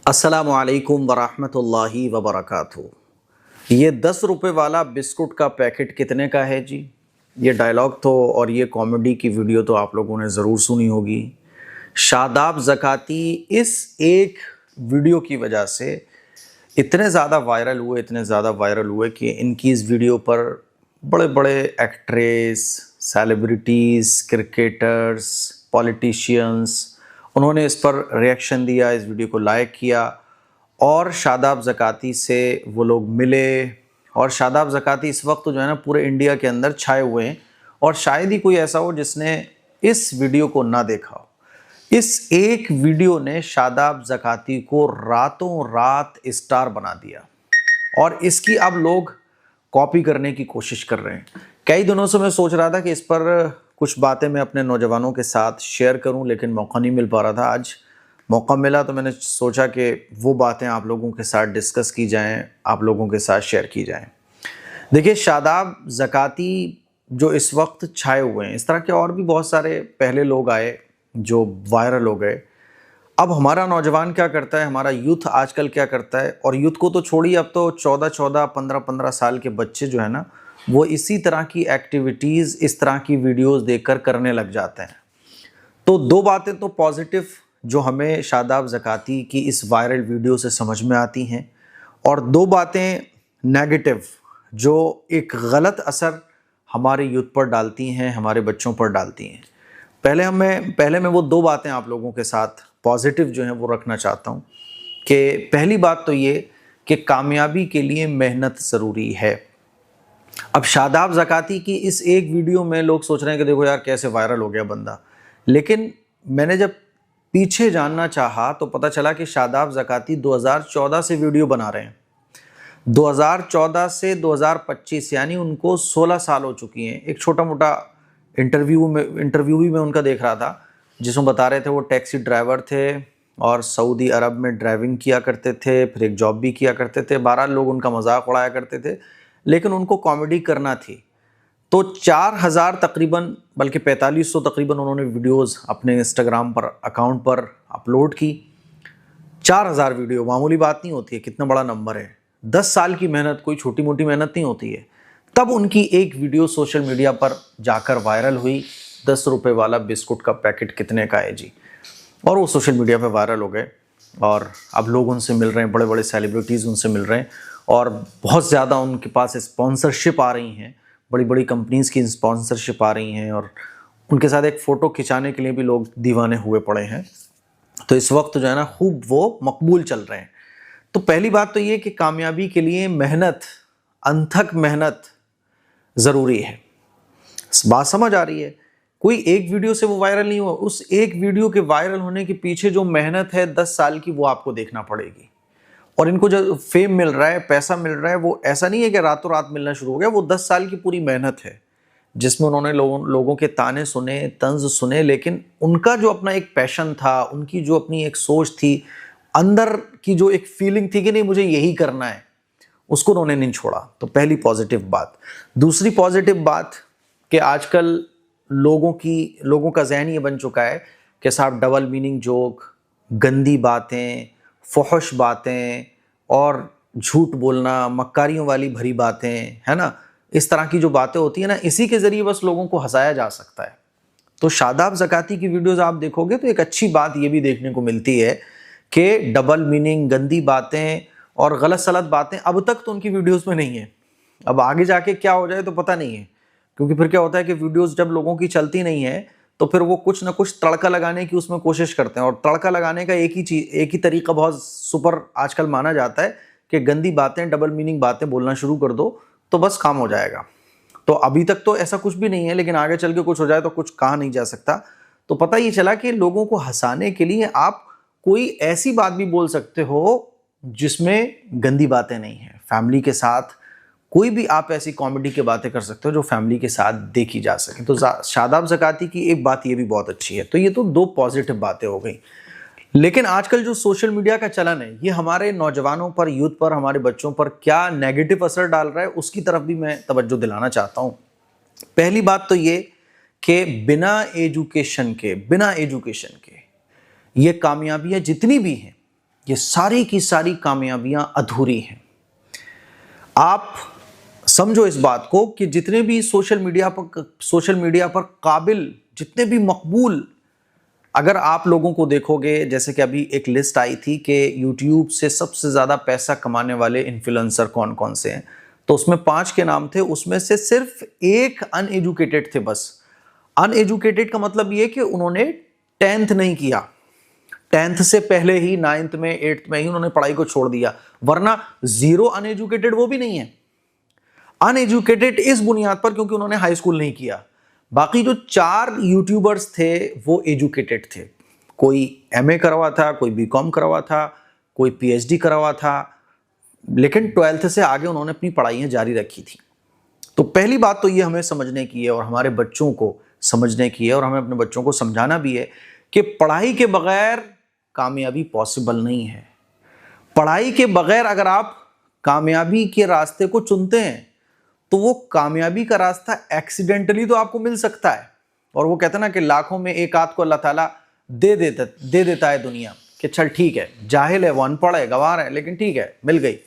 السلام علیکم ورحمۃ اللہ وبرکاتہ۔ یہ 10 روپے والا بسکٹ کا پیکٹ کتنے کا ہے جی؟ یہ ڈائلاگ تو اور یہ کامیڈی کی ویڈیو تو آپ لوگوں نے ضرور سنی ہوگی۔ شاداب زکاتی اس ایک ویڈیو کی وجہ سے اتنے زیادہ وائرل ہوئے کہ ان کی اس ویڈیو پر بڑے بڑے ایکٹریس، سیلیبریٹیز، کرکٹرز، پولیٹیشینز انہوں نے اس پر ریئیکشن دیا، اس ویڈیو کو لائک کیا اور شاداب زکاتی سے وہ لوگ ملے۔ اور شاداب زکاتی اس وقت جو ہے نا پورے انڈیا کے اندر چھائے ہوئے ہیں، اور شاید ہی کوئی ایسا ہو جس نے اس ویڈیو کو نہ دیکھا ہو۔ اس ایک ویڈیو نے شاداب زکاتی کو راتوں رات اسٹار بنا دیا، اور اس کی اب لوگ کاپی کرنے کی کوشش کر رہے ہیں۔ کئی دنوں سے میں سوچ رہا تھا کہ اس پر کچھ باتیں میں اپنے نوجوانوں کے ساتھ شیئر کروں، لیکن موقع نہیں مل پا رہا تھا۔ آج موقع ملا تو میں نے سوچا کہ وہ باتیں آپ لوگوں کے ساتھ ڈسکس کی جائیں، آپ لوگوں کے ساتھ شیئر کی جائیں۔ دیکھیے، شاداب زکاتی جو اس وقت چھائے ہوئے ہیں، اس طرح کے اور بھی بہت سارے پہلے لوگ آئے جو وائرل ہو گئے۔ اب ہمارا نوجوان کیا کرتا ہے، ہمارا یوتھ آج کل کیا کرتا ہے، اور یوتھ کو تو چھوڑیے، اب تو 15 سال کے بچے جو ہیں نا، وہ اسی طرح کی ایکٹیویٹیز، اس طرح کی ویڈیوز دیکھ کر کرنے لگ جاتے ہیں۔ تو دو باتیں تو پازیٹیو جو ہمیں شاداب زکاتی کی اس وائرل ویڈیو سے سمجھ میں آتی ہیں، اور دو باتیں نیگیٹو جو ایک غلط اثر ہمارے یوتھ پر ڈالتی ہیں، ہمارے بچوں پر ڈالتی ہیں۔ پہلے میں وہ دو باتیں آپ لوگوں کے ساتھ پازیٹیو جو ہیں وہ رکھنا چاہتا ہوں۔ کہ پہلی بات تو یہ کہ کامیابی کے لیے محنت ضروری ہے۔ اب شاداب زکاتی کی اس ایک ویڈیو میں لوگ سوچ رہے ہیں کہ دیکھو یار کیسے وائرل ہو گیا بندہ، لیکن میں نے جب پیچھے جاننا چاہا تو پتہ چلا کہ شاداب زکاتی 2014 سے ویڈیو بنا رہے ہیں۔ 2014 سے 2025 یعنی ان کو 16 سال ہو چکی ہیں۔ ایک چھوٹا موٹا انٹرویو بھی میں ان کا دیکھ رہا تھا، جس میں بتا رہے تھے وہ ٹیکسی ڈرائیور تھے اور سعودی عرب میں ڈرائیونگ کیا کرتے تھے، پھر ایک جاب بھی کیا کرتے تھے۔ بہرحال لوگ ان کا مذاق اڑایا کرتے تھے، لیکن ان کو کامیڈی کرنا تھی۔ تو 4000 تقریباً، بلکہ 4500 تقریباً انہوں نے ویڈیوز اپنے انسٹاگرام پر اکاؤنٹ پر اپلوڈ کی۔ 4000 ویڈیو معمولی بات نہیں ہوتی ہے، کتنا بڑا نمبر ہے۔ 10 سال کی محنت کوئی چھوٹی موٹی محنت نہیں ہوتی ہے۔ تب ان کی ایک ویڈیو سوشل میڈیا پر جا کر وائرل ہوئی، 10 روپے والا بسکٹ کا پیکٹ کتنے کا ہے جی، اور وہ سوشل میڈیا پہ وائرل ہو گئے، اور اب لوگ ان سے مل رہے ہیں، بڑے بڑے سیلیبریٹیز ان سے مل رہے ہیں، اور بہت زیادہ ان کے پاس اسپانسرشپ آ رہی ہیں، بڑی بڑی کمپنیز کی اسپانسرشپ آ رہی ہیں، اور ان کے ساتھ ایک فوٹو کھنچانے کے لیے بھی لوگ دیوانے ہوئے پڑے ہیں۔ تو اس وقت جو ہے نا خوب وہ مقبول چل رہے ہیں۔ تو پہلی بات تو یہ کہ کامیابی کے لیے محنت، انتھک محنت ضروری ہے۔ بات سمجھ آ رہی ہے؟ کوئی ایک ویڈیو سے وہ وائرل نہیں ہوا، اس ایک ویڈیو کے وائرل ہونے کے پیچھے جو محنت ہے 10 سال کی، وہ آپ کو دیکھنا پڑے گی۔ اور ان کو جو فیم مل رہا ہے، پیسہ مل رہا ہے، وہ ایسا نہیں ہے کہ راتوں رات ملنا شروع ہو گیا، وہ 10 سال کی پوری محنت ہے، جس میں انہوں نے لوگوں کے تانے سنے، طنز سنے، لیکن ان کا جو اپنا ایک پیشن تھا، ان کی جو اپنی ایک سوچ تھی، اندر کی جو ایک فیلنگ تھی کہ نہیں مجھے یہی کرنا ہے، اس کو انہوں نے نہیں چھوڑا۔ تو پہلی پازیٹیو بات۔ دوسری پازیٹیو بات کہ آج کل لوگوں کا ذہن یہ بن چکا ہے کہ صاحب ڈبل میننگ جوک، گندی باتیں، فحش باتیں اور جھوٹ بولنا، مکاریوں والی بھری باتیں، ہے نا، اس طرح کی جو باتیں ہوتی ہیں نا، اسی کے ذریعے بس لوگوں کو ہنسایا جا سکتا ہے۔ تو شاداب زکاتی کی ویڈیوز آپ دیکھو گے تو ایک اچھی بات یہ بھی دیکھنے کو ملتی ہے کہ ڈبل میننگ، گندی باتیں اور غلط سلط باتیں اب تک تو ان کی ویڈیوز میں نہیں ہیں۔ اب آگے جا کے کیا ہو جائے تو پتہ نہیں ہے، کیونکہ پھر کیا ہوتا ہے کہ ویڈیوز جب لوگوں کی چلتی نہیں ہے تو پھر وہ کچھ نہ کچھ تڑکا لگانے کی اس میں کوشش کرتے ہیں، اور تڑکا لگانے کا ایک ہی طریقہ بہت سپر آج کل مانا جاتا ہے کہ گندی باتیں، ڈبل میننگ باتیں بولنا شروع کر دو تو بس کام ہو جائے گا۔ تو ابھی تک تو ایسا کچھ بھی نہیں ہے، لیکن آگے چل کے کچھ ہو جائے تو کچھ کہا نہیں جا سکتا۔ تو پتہ یہ چلا کہ لوگوں کو ہنسانے کے لیے آپ کوئی ایسی بات بھی بول سکتے ہو جس میں گندی باتیں نہیں ہیں۔ فیملی کے ساتھ کوئی بھی آپ ایسی کامیڈی کی باتیں کر سکتے ہو جو فیملی کے ساتھ دیکھی جا سکے۔ تو شاداب زکاتی کی ایک بات یہ بھی بہت اچھی ہے۔ تو یہ تو دو پازیٹیو باتیں ہو گئیں۔ لیکن آج کل جو سوشل میڈیا کا چلن ہے، یہ ہمارے نوجوانوں پر، یوتھ پر، ہمارے بچوں پر کیا نیگیٹو اثر ڈال رہا ہے، اس کی طرف بھی میں توجہ دلانا چاہتا ہوں۔ پہلی بات تو یہ کہ بنا ایجوکیشن کے یہ کامیابیاں جتنی بھی ہیں، یہ ساری کی ساری کامیابیاں ادھوری ہیں۔ آپ سمجھو اس بات کو کہ جتنے بھی سوشل میڈیا پر قابل، جتنے بھی مقبول، اگر آپ لوگوں کو دیکھو گے، جیسے کہ ابھی ایک لسٹ آئی تھی کہ یوٹیوب سے سب سے زیادہ پیسہ کمانے والے انفلوئنسر کون کون سے ہیں، تو اس میں 5 کے نام تھے، اس میں سے صرف ایک ان ایجوکیٹڈ تھے۔ بس ان ایجوکیٹڈ کا مطلب یہ کہ انہوں نے 10th نہیں کیا، 10th سے پہلے ہی 9th میں 8th میں ہی انہوں نے پڑھائی کو چھوڑ دیا، ورنہ 0 ان ایجوکیٹڈ وہ بھی نہیں ہے۔ ان ایجوکیٹڈ اس بنیاد پر کیونکہ انہوں نے ہائی اسکول نہیں کیا۔ باقی جو 4 یوٹیوبرز تھے وہ ایجوکیٹڈ تھے، کوئی ایم اے کرا ہوا تھا، کوئی بی کام کرا ہوا تھا، کوئی پی ایچ ڈی کرا ہوا تھا، لیکن 12th سے آگے انہوں نے اپنی پڑھائیاں جاری رکھی تھی۔ تو پہلی بات تو یہ ہمیں سمجھنے کی ہے اور ہمارے بچوں کو سمجھنے کی ہے اور ہمیں اپنے بچوں کو سمجھانا بھی ہے کہ پڑھائی کے بغیر کامیابی پاسبل نہیں ہے۔ پڑھائی کے بغیر اگر آپ کامیابی کے راستے کو چنتے ہیں تو وہ کامیابی کا راستہ ایکسیڈنٹلی تو آپ کو مل سکتا ہے، اور وہ کہتے ہیں نا کہ لاکھوں میں ایک آدھ کو اللہ تعالیٰ دے دیتا ہے دنیا، کہ چل ٹھیک ہے، جاہل ہے، وہ ان پڑھ ہے، گنوار ہے، لیکن ٹھیک ہے مل گئی۔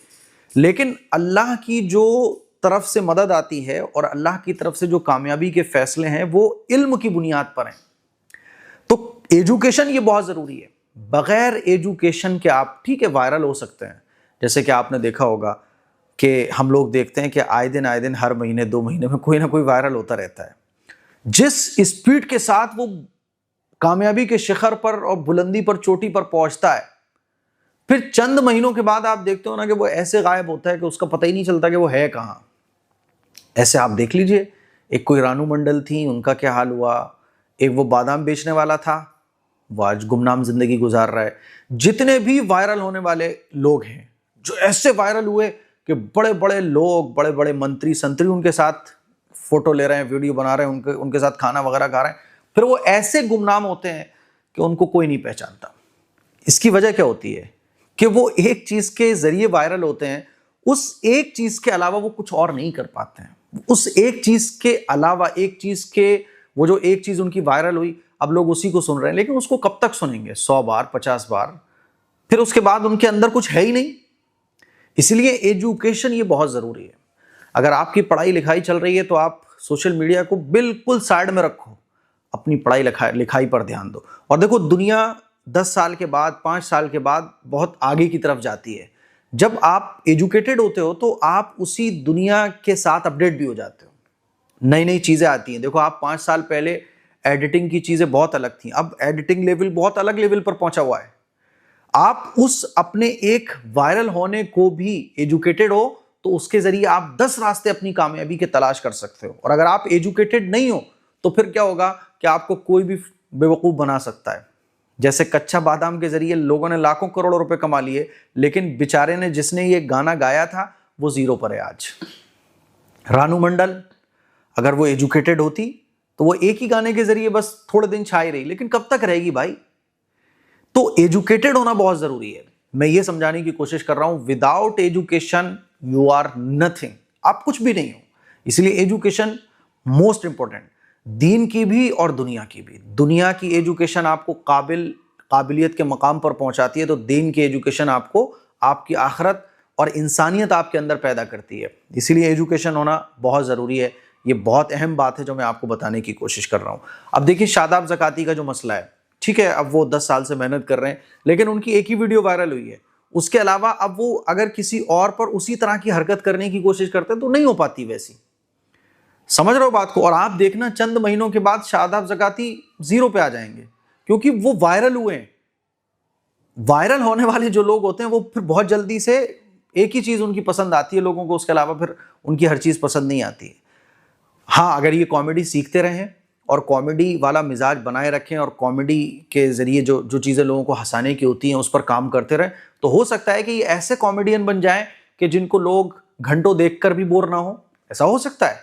لیکن اللہ کی جو طرف سے مدد آتی ہے اور اللہ کی طرف سے جو کامیابی کے فیصلے ہیں وہ علم کی بنیاد پر ہیں۔ تو ایجوکیشن یہ بہت ضروری ہے۔ بغیر ایجوکیشن کے آپ ٹھیک ہے وائرل ہو سکتے ہیں، جیسے کہ آپ نے دیکھا ہوگا کہ ہم لوگ دیکھتے ہیں کہ آئے دن ہر مہینے 2 مہینے میں کوئی نہ کوئی وائرل ہوتا رہتا ہے۔ جس اسپیڈ کے ساتھ وہ کامیابی کے شخر پر اور بلندی پر، چوٹی پر پہنچتا ہے، پھر چند مہینوں کے بعد آپ دیکھتے ہو نا کہ وہ ایسے غائب ہوتا ہے کہ اس کا پتہ ہی نہیں چلتا کہ وہ ہے کہاں۔ ایسے آپ دیکھ لیجئے، ایک کوئی رانو منڈل تھی، ان کا کیا حال ہوا، ایک وہ بادام بیچنے والا تھا، وہ آج گمنام زندگی گزار رہا ہے۔ جتنے بھی وائرل ہونے والے لوگ ہیں، جو ایسے وائرل ہوئے کہ بڑے بڑے لوگ، بڑے بڑے منتری سنتری ان کے ساتھ فوٹو لے رہے ہیں، ویڈیو بنا رہے ہیں، ان کے ساتھ کھانا وغیرہ کھا رہے ہیں، پھر وہ ایسے گمنام ہوتے ہیں کہ ان کو کوئی نہیں پہچانتا۔ اس کی وجہ کیا ہوتی ہے کہ وہ ایک چیز کے ذریعے وائرل ہوتے ہیں، اس ایک چیز کے علاوہ وہ کچھ اور نہیں کر پاتے ہیں۔ اس ایک چیز کے علاوہ وہ جو ایک چیز ان کی وائرل ہوئی، اب لوگ اسی کو سن رہے ہیں، لیکن اس کو کب تک سنیں گے؟ 100 بار، 50 بار، پھر اس کے بعد ان کے اندر کچھ ہے ہی نہیں۔ اس لیے ایجوکیشن یہ بہت ضروری ہے۔ اگر آپ کی پڑھائی لکھائی چل رہی ہے تو آپ سوشل میڈیا کو بالکل سائڈ میں رکھو، اپنی پڑھائی لکھائی پر دھیان دو۔ اور دیکھو دنیا 10 سال کے بعد، 5 سال کے بعد بہت آگے کی طرف جاتی ہے۔ جب آپ ایجوکیٹڈ ہوتے ہو تو آپ اسی دنیا کے ساتھ اپڈیٹ بھی ہو جاتے ہو، نئی نئی چیزیں آتی ہیں۔ دیکھو آپ 5 سال پہلے ایڈیٹنگ کی چیزیں بہت الگ تھیں، اب ایڈیٹنگ لیول بہت الگ لیول پر پہنچا ہوا ہے۔ آپ اس اپنے ایک وائرل ہونے کو بھی ایجوکیٹڈ ہو تو اس کے ذریعے آپ 10 راستے اپنی کامیابی کے تلاش کر سکتے ہو، اور اگر آپ ایجوکیٹڈ نہیں ہو تو پھر کیا ہوگا کہ آپ کو کوئی بھی بے وقوف بنا سکتا ہے۔ جیسے کچا بادام کے ذریعے لوگوں نے لاکھوں کروڑوں روپے کما لیے، لیکن بیچارے نے جس نے یہ گانا گایا تھا وہ 0 پر ہے آج۔ رانو منڈل اگر وہ ایجوکیٹڈ ہوتی تو وہ ایک ہی گانے کے ذریعے بس تھوڑے دن چھائی رہی، لیکن کب تک رہے گی بھائی؟ تو ایجوکیٹڈ ہونا بہت ضروری ہے۔ میں یہ سمجھانے کی کوشش کر رہا ہوں، without education you are nothing, آپ کچھ بھی نہیں ہو۔ اس لیے ایجوکیشن موسٹ امپورٹنٹ، دین کی بھی اور دنیا کی بھی۔ دنیا کی ایجوکیشن آپ کو قابلیت کے مقام پر پہنچاتی ہے، تو دین کی ایجوکیشن آپ کو آپ کی آخرت اور انسانیت آپ کے اندر پیدا کرتی ہے۔ اسی لیے ایجوکیشن ہونا بہت ضروری ہے۔ یہ بہت اہم بات ہے جو میں آپ کو بتانے کی کوشش کر رہا ہوں۔ اب دیکھیے شاداب زکاتی کا جو مسئلہ ہے، ٹھیک ہے، اب وہ 10 سال سے محنت کر رہے ہیں، لیکن ان کی ایک ہی ویڈیو وائرل ہوئی ہے۔ اس کے علاوہ اب وہ اگر کسی اور پر اسی طرح کی حرکت کرنے کی کوشش کرتے ہیں تو نہیں ہو پاتی ویسی۔ سمجھ رہے ہو بات کو؟ اور آپ دیکھنا چند مہینوں کے بعد شاداب زکاتی 0 پہ آ جائیں گے، کیونکہ وہ وائرل ہوئے ہیں۔ وائرل ہونے والے جو لوگ ہوتے ہیں وہ پھر بہت جلدی سے ایک ہی چیز ان کی پسند آتی ہے لوگوں کو، اس کے علاوہ پھر ان کی ہر چیز پسند نہیں آتی ہے۔ ہاں، اگر یہ کامیڈی سیکھتے رہیں اور کامیڈی والا مزاج بنائے رکھیں اور کامیڈی کے ذریعے جو چیزیں لوگوں کو ہنسانے کی ہوتی ہیں اس پر کام کرتے رہیں، تو ہو سکتا ہے کہ یہ ایسے کامیڈین بن جائیں کہ جن کو لوگ گھنٹوں دیکھ کر بھی بور نہ ہو۔ ایسا ہو سکتا ہے،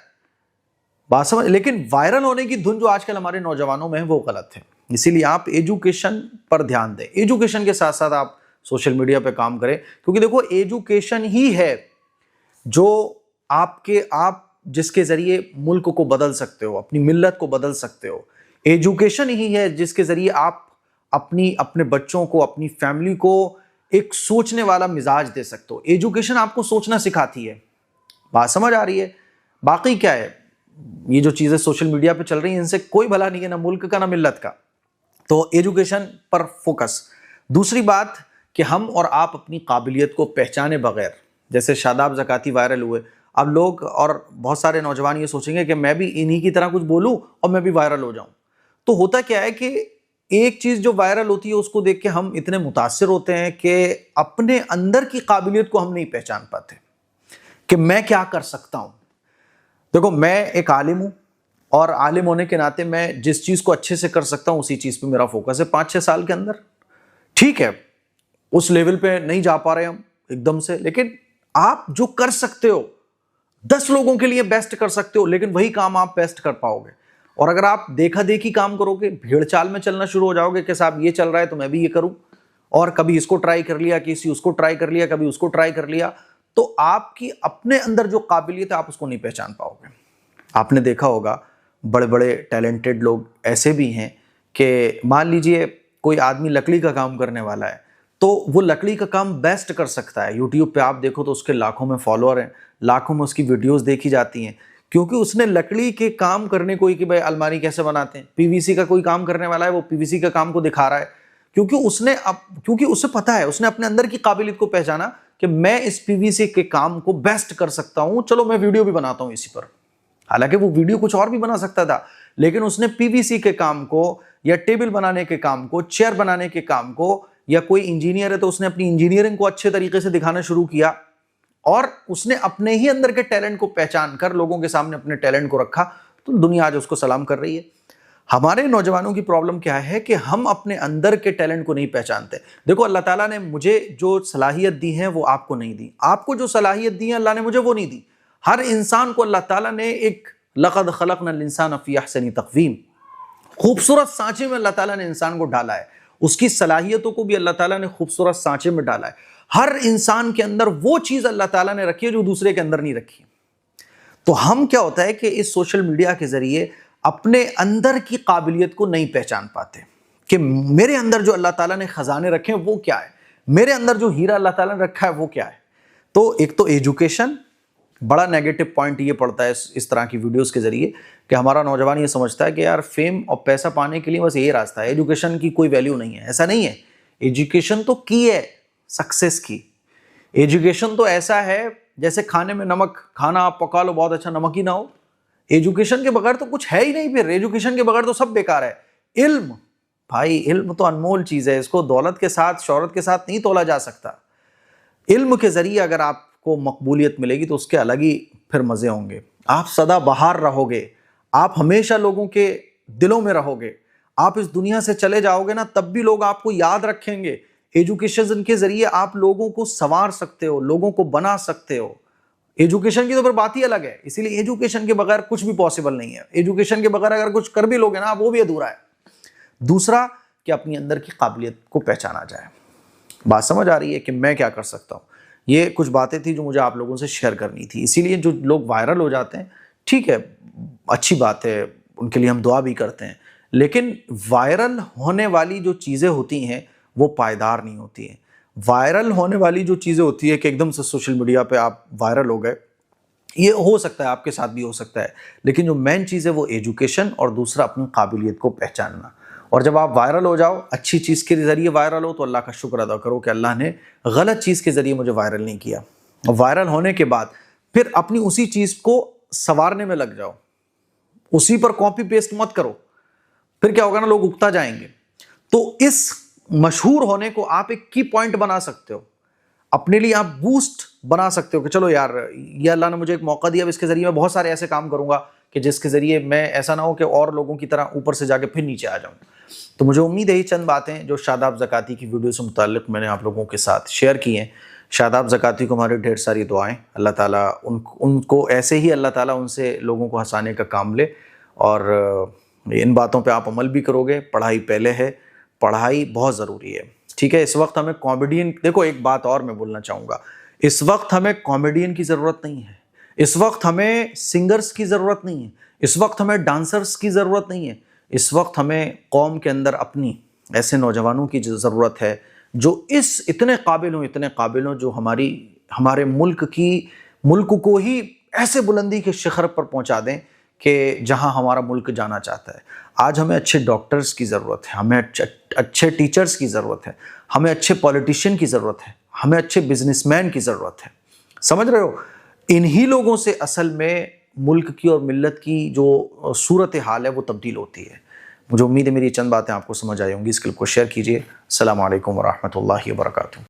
بات سمجھ۔ لیکن وائرل ہونے کی دھن جو آج کل ہمارے نوجوانوں میں ہے وہ غلط ہے۔ اسی لیے آپ ایجوکیشن پر دھیان دیں، ایجوکیشن کے ساتھ ساتھ آپ سوشل میڈیا پہ کام کریں، کیونکہ دیکھو ایجوکیشن ہی ہے جو آپ جس کے ذریعے ملک کو بدل سکتے ہو، اپنی ملت کو بدل سکتے ہو۔ ایجوکیشن ہی ہے جس کے ذریعے آپ اپنے بچوں کو، اپنی فیملی کو ایک سوچنے والا مزاج دے سکتے ہو. ایجوکیشن آپ کو سوچنا سکھاتی ہے. بات سمجھ آ رہی ہے؟ باقی کیا ہے، یہ جو چیزیں سوشل میڈیا پہ چل رہی ہیں ان سے کوئی بھلا نہیں ہے، نہ ملک کا نہ ملت کا. تو ایجوکیشن پر فوکس. دوسری بات کہ ہم اور آپ اپنی قابلیت کو پہچانے بغیر، جیسے شاداب زکاتی وائرل ہوئے، اب لوگ اور بہت سارے نوجوان یہ سوچیں گے کہ میں بھی انہی کی طرح کچھ بولوں اور میں بھی وائرل ہو جاؤں. تو ہوتا کیا ہے کہ ایک چیز جو وائرل ہوتی ہے اس کو دیکھ کے ہم اتنے متاثر ہوتے ہیں کہ اپنے اندر کی قابلیت کو ہم نہیں پہچان پاتے کہ میں کیا کر سکتا ہوں. دیکھو، میں ایک عالم ہوں اور عالم ہونے کے ناطے میں جس چیز کو اچھے سے کر سکتا ہوں اسی چیز پہ میرا فوکس ہے 5-6 سال کے اندر. ٹھیک ہے، اس لیول پہ نہیں جا پا رہے ہم ایک دم سے، لیکن آپ جو کر سکتے ہو 10 لوگوں کے لیے بیسٹ کر سکتے ہو، لیکن وہی کام آپ بیسٹ کر پاؤ گے. اور اگر آپ دیکھا دیکھی کام کرو گے، بھیڑ چال میں چلنا شروع ہو جاؤ گے کہ صاحب یہ چل رہا ہے تو میں بھی یہ کروں، اور کبھی اس کو ٹرائی کر لیا، کسی اس کو ٹرائی کر لیا، کبھی اس کو ٹرائی کر لیا، تو آپ کی اپنے اندر جو قابلیت ہے آپ اس کو نہیں پہچان پاؤ گے. آپ نے دیکھا ہوگا بڑے بڑے ٹیلنٹڈ لوگ ایسے بھی ہیں کہ مان لیجئے کوئی آدمی لکڑی کا کام کرنے والا ہے تو وہ لکڑی کا کام بیسٹ کر سکتا ہے. یوٹیوب پہ آپ دیکھو تو اس کے لاکھوں میں فالوور ہیں، لاکھوں میں اس کی ویڈیوز دیکھی جاتی ہیں، کیونکہ اس نے لکڑی کے کام کرنے کو ہی کہ بھائی الماری کیسے بناتے ہیں. پی وی سی کا کوئی کام کرنے والا ہے، وہ پی وی سی کا کام کو دکھا رہا ہے کیونکہ اسے پتا ہے، اس نے اپنے اندر کی قابلیت کو پہچانا کہ میں اس پی وی سی کے کام کو بیسٹ کر سکتا ہوں، چلو میں ویڈیو بھی بناتا ہوں اسی پر. حالانکہ وہ ویڈیو کچھ اور بھی بنا سکتا تھا، لیکن اس نے پی وی سی کے کام کو یا ٹیبل بنانے کے کام کو، چیئر بنانے کے کام کو، یا کوئی انجینئر ہے تو اس نے اپنی انجینئرنگ کو اچھے طریقے سے دکھانا شروع کیا، اور اس نے اپنے ہی اندر کے ٹیلنٹ کو پہچان کر لوگوں کے سامنے اپنے ٹیلنٹ کو رکھا، تو دنیا آج اس کو سلام کر رہی ہے. ہمارے نوجوانوں کی پرابلم کیا ہے کہ ہم اپنے اندر کے ٹیلنٹ کو نہیں پہچانتے. دیکھو، اللہ تعالیٰ نے مجھے جو صلاحیت دی ہے وہ آپ کو نہیں دی، آپ کو جو صلاحیت دی ہے اللہ نے مجھے وہ نہیں دی. ہر انسان کو اللہ تعالیٰ نے ایک لقد خلقنا الانسان فی احسن تقویم، خوبصورت سانچے میں اللہ تعالیٰ نے انسان کو ڈالا ہے. اس کی صلاحیتوں کو بھی اللہ تعالیٰ نے خوبصورت سانچے میں ڈالا ہے. ہر انسان کے اندر وہ چیز اللہ تعالیٰ نے رکھی ہے جو دوسرے کے اندر نہیں رکھی. تو ہم کیا ہوتا ہے کہ اس سوشل میڈیا کے ذریعے اپنے اندر کی قابلیت کو نہیں پہچان پاتے کہ میرے اندر جو اللہ تعالیٰ نے خزانے رکھے ہیں وہ کیا ہے، میرے اندر جو ہیرا اللہ تعالیٰ نے رکھا ہے وہ کیا ہے. تو ایک تو ایجوکیشن، بڑا نیگیٹو پوائنٹ یہ پڑتا ہے اس طرح کی ویڈیوز کے ذریعے کہ ہمارا نوجوان یہ سمجھتا ہے کہ یار فیم اور پیسہ پانے کے لیے بس یہی راستہ ہے، ایجوکیشن کی کوئی ویلیو نہیں ہے. ایسا نہیں ہے. ایجوکیشن تو کی ہے سکسیس کی. ایجوکیشن تو ایسا ہے جیسے کھانے میں نمک، کھانا آپ پکا لو بہت اچھا، نمک ہی نہ ہو. ایجوکیشن کے بغیر تو کچھ ہے ہی نہیں. پھر ایجوکیشن کے بغیر تو سب بیکار ہے. علم، بھائی علم تو انمول چیز ہے، اس کو دولت کے ساتھ، شہرت کے ساتھ نہیں تولا جا سکتا. علم کے ذریعے اگر آپ کو مقبولیت ملے گی تو اس کے الگ ہی پھر مزے ہوں گے. آپ سدا بہار رہو گے، آپ ہمیشہ لوگوں کے دلوں میں رہو گے. آپ اس دنیا سے چلے جاؤ گے نا تب بھی لوگ آپ کو یاد رکھیں گے. ایجوکیشن کے ذریعے آپ لوگوں کو سنوار سکتے ہو، لوگوں کو بنا سکتے ہو. ایجوکیشن کی تو پھر بات ہی الگ ہے. اسی لیے ایجوکیشن کے بغیر کچھ بھی پاسبل نہیں ہے. ایجوکیشن کے بغیر اگر کچھ کر بھی لوگے نا وہ بھی ادھورا ہے. دوسرا کہ اپنی اندر کی قابلیت کو پہچانا جائے. بات سمجھ آ رہی ہے کہ میں کیا کر سکتا ہوں. یہ کچھ باتیں تھی جو مجھے آپ لوگوں سے شیئر کرنی تھی. اسی لیے جو لوگ وائرل ہو جاتے ہیں ٹھیک ہے، اچھی بات ہے، ان کے لیے ہم دعا بھی کرتے ہیں، لیکن وائرل ہونے والی جو چیزیں ہوتی ہیں وہ پائیدار نہیں ہوتی ہیں. وائرل ہونے والی جو چیزیں ہوتی ہے کہ ایک دم سے سوشل میڈیا پہ آپ وائرل ہو گئے، یہ ہو سکتا ہے، آپ کے ساتھ بھی ہو سکتا ہے، لیکن جو مین چیز ہے وہ ایجوکیشن اور دوسرا اپنی قابلیت کو پہچاننا. اور جب آپ وائرل ہو جاؤ، اچھی چیز کے ذریعے وائرل ہو تو اللہ کا شکر ادا کرو کہ اللہ نے غلط چیز کے ذریعے مجھے وائرل نہیں کیا. وائرل ہونے کے بعد پھر اپنی اسی چیز کو سنوارنے میں لگ جاؤ، اسی پر کاپی پیسٹ مت کرو. پھر کیا ہوگا نا، لوگ اکتا جائیں گے. تو اس مشہور ہونے کو آپ ایک کی پوائنٹ بنا سکتے ہو، اپنے لیے آپ بوسٹ بنا سکتے ہو کہ چلو یار یہ اللہ نے مجھے ایک موقع دیا، اس کے ذریعے میں بہت سارے ایسے کام کروں گا کہ جس کے ذریعے میں ایسا نہ ہو کہ اور لوگوں کی طرح اوپر سے جا کے پھر نیچے آ جاؤں. تو مجھے امید ہے یہ چند باتیں جو شاداب زکاتی کی ویڈیو سے متعلق میں نے آپ لوگوں کے ساتھ شیئر کی ہیں. شاداب زکاتی کو ہمارے ڈھیر ساری دعائیں. اللہ تعالیٰ ان کو ایسے ہی اللہ تعالیٰ ان سے لوگوں کو ہنسانے کا کام لے. اور ان باتوں پہ آپ عمل بھی کرو گے. پڑھائی پہلے ہے، پڑھائی بہت ضروری ہے. ٹھیک ہے، اس وقت ہمیں کامیڈین، دیکھو ایک بات اور میں بولنا چاہوں گا، اس وقت ہمیں کامیڈین کی ضرورت نہیں ہے، اس وقت ہمیں سنگرز کی ضرورت نہیں ہے، اس وقت ہمیں ڈانسرز کی ضرورت نہیں ہے. اس وقت ہمیں قوم کے اندر اپنی ایسے نوجوانوں کی ضرورت ہے جو اتنے قابل ہوں جو ہمارے ملک کو ہی ایسے بلندی کے شخر پر پہنچا دیں کہ جہاں ہمارا ملک جانا چاہتا ہے۔ آج ہمیں اچھے ڈاکٹرز کی ضرورت ہے، ہمیں اچھے ٹیچرز کی ضرورت ہے، ہمیں اچھے پولیٹیشین کی ضرورت ہے، ہمیں اچھے بزنس مین کی ضرورت ہے۔ سمجھ رہے ہو؟ انہی لوگوں سے اصل میں ملک کی اور ملت کی جو صورتحال ہے وہ تبدیل ہوتی ہے۔ مجھے امید ہے میری چند باتیں آپ کو سمجھ آئی ہوں گی۔ اس کلپ کو شیئر کیجئے۔ السلام علیکم ورحمۃ اللہ وبرکاتہ۔